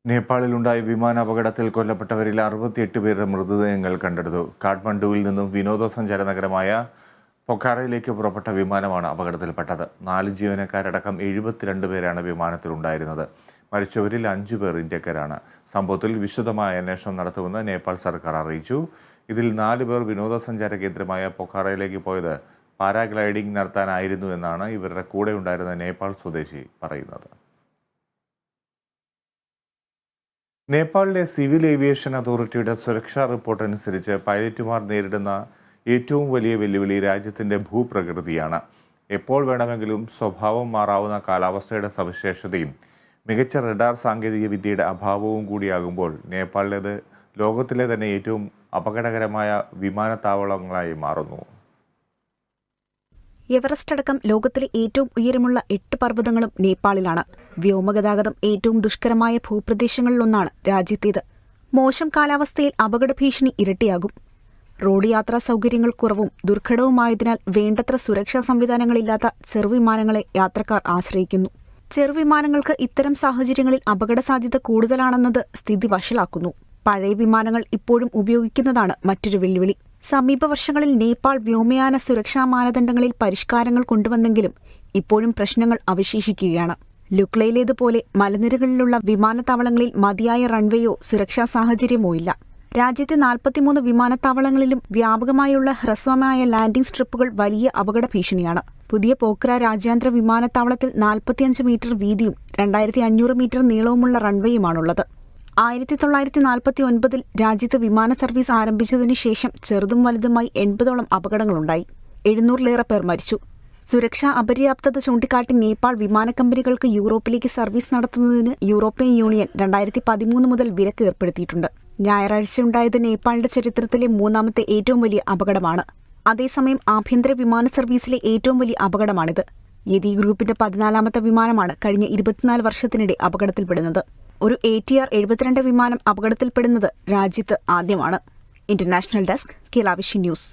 നേപ്പാളിലുണ്ടായ വിമാനാപകടത്തിൽ കൊല്ലപ്പെട്ടവരിൽ 68 പേരുടെ മൃതദേഹങ്ങൾ കണ്ടെടുത്തു. കാഠ്മണ്ഡുവിൽ നിന്നും വിനോദസഞ്ചാര നഗരമായ പൊഖാറയിലേക്ക് പുറപ്പെട്ട വിമാനമാണ് അപകടത്തിൽപ്പെട്ടത്. 4 ജീവനക്കാരടക്കം 72 പേരാണ് വിമാനത്തിലുണ്ടായിരുന്നത്. മരിച്ചവരിൽ 5 പേർ ഇന്ത്യക്കാരാണ്. സംഭവത്തിൽ വിശദമായ അന്വേഷണം നടത്തുമെന്ന് നേപ്പാൾ സർക്കാർ അറിയിച്ചു. ഇതിൽ 4 പേർ വിനോദസഞ്ചാര കേന്ദ്രമായ പൊഖാറയിലേക്ക് പോയത് പാരാഗ്ലൈഡിംഗ് നടത്താനായിരുന്നു എന്നാണ് ഇവരുടെ കൂടെ ഉണ്ടായിരുന്ന നേപ്പാൾ സ്വദേശി പറയുന്നത്. നേപ്പാളിലെ സിവിൽ ഏവിയേഷൻ അതോറിറ്റിയുടെ സുരക്ഷാ റിപ്പോർട്ട് അനുസരിച്ച് പൈലറ്റുമാർ നേരിടുന്ന ഏറ്റവും വലിയ വെല്ലുവിളി രാജ്യത്തിൻ്റെ ഭൂപ്രകൃതിയാണ്. എപ്പോൾ വേണമെങ്കിലും സ്വഭാവം മാറാവുന്ന കാലാവസ്ഥയുടെ സവിശേഷതയും മികച്ച റഡാർ സാങ്കേതിക വിദ്യയുടെ അഭാവവും കൂടിയാകുമ്പോൾ നേപ്പാളിലേത് ലോകത്തിലെ തന്നെ ഏറ്റവും അപകടകരമായ വിമാനത്താവളങ്ങളായി മാറുന്നു. എവറസ്റ്റ് അടക്കം ലോകത്തിലെ ഏറ്റവും ഉയരമുള്ള 8 പർവ്വതങ്ങളും നേപ്പാളിലാണ്. വ്യോമഗതാഗതം ഏറ്റവും ദുഷ്കരമായ ഭൂപ്രദേശങ്ങളിലൊന്നാണ് രാജ്യത്തേത്. മോശം കാലാവസ്ഥയിൽ അപകട ഭീഷണി ഇരട്ടിയാകും. റോഡ് യാത്രാ സൗകര്യങ്ങൾ കുറവും ദുർഘടവുമായതിനാൽ വേണ്ടത്ര സുരക്ഷാ സംവിധാനങ്ങളില്ലാത്ത ചെറുവിമാനങ്ങളെ യാത്രക്കാർ ആശ്രയിക്കുന്നു. ചെറുവിമാനങ്ങൾക്ക് ഇത്തരം സാഹചര്യങ്ങളിൽ അപകട സാധ്യത കൂടുതലാണെന്നത് സ്ഥിതി വഷളാക്കുന്നു. പഴയ വിമാനങ്ങൾ ഇപ്പോഴും ഉപയോഗിക്കുന്നതാണ് മറ്റൊരു വെല്ലുവിളി. സമീപ വർഷങ്ങളിൽ നേപ്പാൾ വ്യോമയാന സുരക്ഷാ മാനദണ്ഡങ്ങളിൽ പരിഷ്കാരങ്ങൾ കൊണ്ടുവന്നെങ്കിലും ഇപ്പോഴും പ്രശ്നങ്ങൾ അവശേഷിക്കുകയാണ്. ലുക്ലയിലേതുപോലെ മലനിരകളിലുള്ള വിമാനത്താവളങ്ങളിൽ മതിയായ റൺവേയോ സുരക്ഷാ സാഹചര്യമോ ഇല്ല. രാജ്യത്തെ 43 വിമാനത്താവളങ്ങളിലും വ്യാപകമായുള്ള ഹ്രസ്വമായ ലാൻഡിംഗ് സ്ട്രിപ്പുകൾ വലിയ അപകട ഭീഷണിയാണ്. പുതിയ പോഖ്ര രാജ്യാന്തര വിമാനത്താവളത്തിൽ 45 മീറ്റർ വീതിയും 2500 മീറ്റർ നീളവുമുള്ള റൺവേയുമാണുള്ളത്. 1949 രാജ്യത്ത് വിമാന സർവീസ് ആരംഭിച്ചതിനു ശേഷം ചെറുതും വലുതുമായി 80ഓളം അപകടങ്ങളുണ്ടായി. 700-ലേറെ പേർ മരിച്ചു. സുരക്ഷാ അപര്യാപ്തത ചൂണ്ടിക്കാട്ടി നേപ്പാൾ വിമാന കമ്പനികൾക്ക് യൂറോപ്പിലേക്ക് സർവീസ് നടത്തുന്നതിന് യൂറോപ്യൻ യൂണിയൻ 2013 മുതൽ വിലക്ക് ഏർപ്പെടുത്തിയിട്ടുണ്ട്. ഞായറാഴ്ചയുണ്ടായത് നേപ്പാളിന്റെ ചരിത്രത്തിലെ 3ാമത്തെ ഏറ്റവും വലിയ അപകടമാണ്. അതേസമയം ആഭ്യന്തര വിമാന സർവീസിലെ ഏറ്റവും വലിയ അപകടമാണിത്. യതി ഗ്രൂപ്പിന്റെ 14ാമത്തെ വിമാനമാണ് കഴിഞ്ഞ 24 വർഷത്തിനിടെ അപകടത്തിൽപ്പെടുന്നത്. ഒരു ATR 72 വിമാനം അപകടത്തിൽപ്പെടുന്നത് രാജ്യത്ത് ആദ്യമാണ്. International desk, Kerala vision news.